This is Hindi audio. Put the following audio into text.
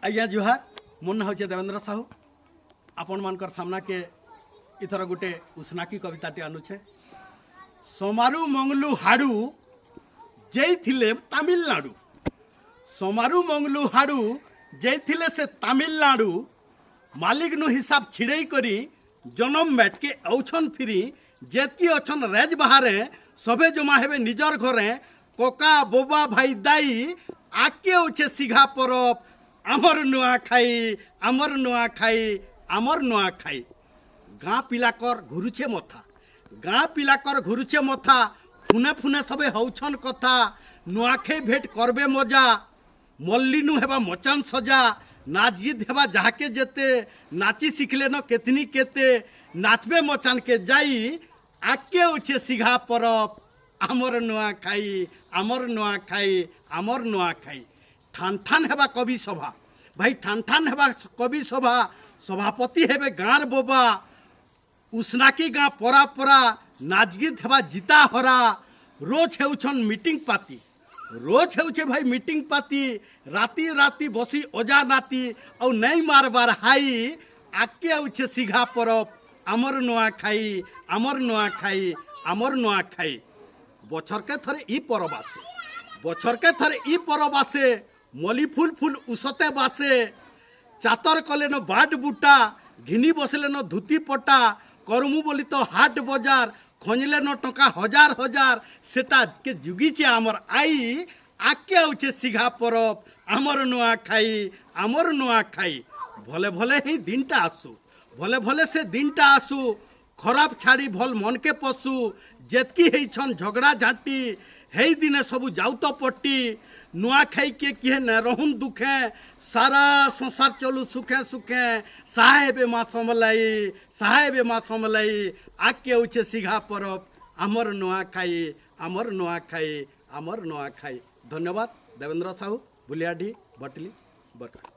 आज्ञा जुहार मो ना हूँ देवेंद्र साहू आपण मानकर सामना के इथर गोटे उस्नाकी कविताटी आनुछे। सोमारू मंगलू हाड़ू जेइथिले तमिलनाडु, सोमारू मंगलू हाड़ू जेइथिले से तमिलनाडु, मालिक नु हिसाब छिड़ई करी जनम बैठ के औछन फिरी जेतकी अछन रेज बाहरे सबे जमा हेबे निजर घरे कोका बोबा भाई दाई आके उछे सिघा परब आमर नुआ खाई आमर नुआ खाई आमर नुआ खाई। गाँ पिलाकर घुरुचे मथा, गाँ पिलाकर घुरुचे मथा, फुने फुने सबे हौछन कथा, नुआखे भेट करबे मजा, मल्लिनु हेबा मचान सजा, नाच गीत हेबा जाके जेते, नाची शिखले न केतनी केते, नाचबे मचान के जाई आके उछे सिघा परब आमर नुआ खाई आमर नुआ खाई आमर नुआ खाई। ठान ठान हेबा कवि सभा भाई, ठान ठान हेबा कवि सभा, सभापति हेबे गाँर बोबा, उस्नाकी गाँ परा परा, नाच गीत हेबा जीता हरा, रोज हेउछन मीटिंग पाती, रोज हेउछे भाई मीटिंग पाती, राती राती बसी ओजा नाती और नहीं मारबार हाई आके उछे सिघा परब आमर नुआ खाई आमर नुआ खाई आमर नुआ खाई। बछर के थरे ई परब आसे, बछर के थरे ई परब आसे, मली फूल फूल उसते बासे, चातर कले न बाट बुटा, घिनी बसले न धुती पटा, करमु बोली तो हाट बजार, खंजले न टका हजार हजार, सेटा के जुगीचे आमर आई आके उछे सिघा परब आमर नुआ खाई आमर नुआ खाई। भले भले ही दिनटा आसू, भले भले से दिनटा आसू, खराब छाड़ी भल मन के पशु, जेतकी हेछन झगड़ा झाटी, हेई दिने सबू जाऊ तो पट्टी, नुआ खाई के किए न रहून दुखे, सारा संसार चलू सुखे सुखे, साहेबे माँ समलाई साहेबे माँ समलाई आके उछे सिघा परब आमर नुआ खाई आमर नुआ खाई आमर नुआ खाई। धन्यवाद। देवेंद्र साहू, बुलियाडी, बटली, बरका।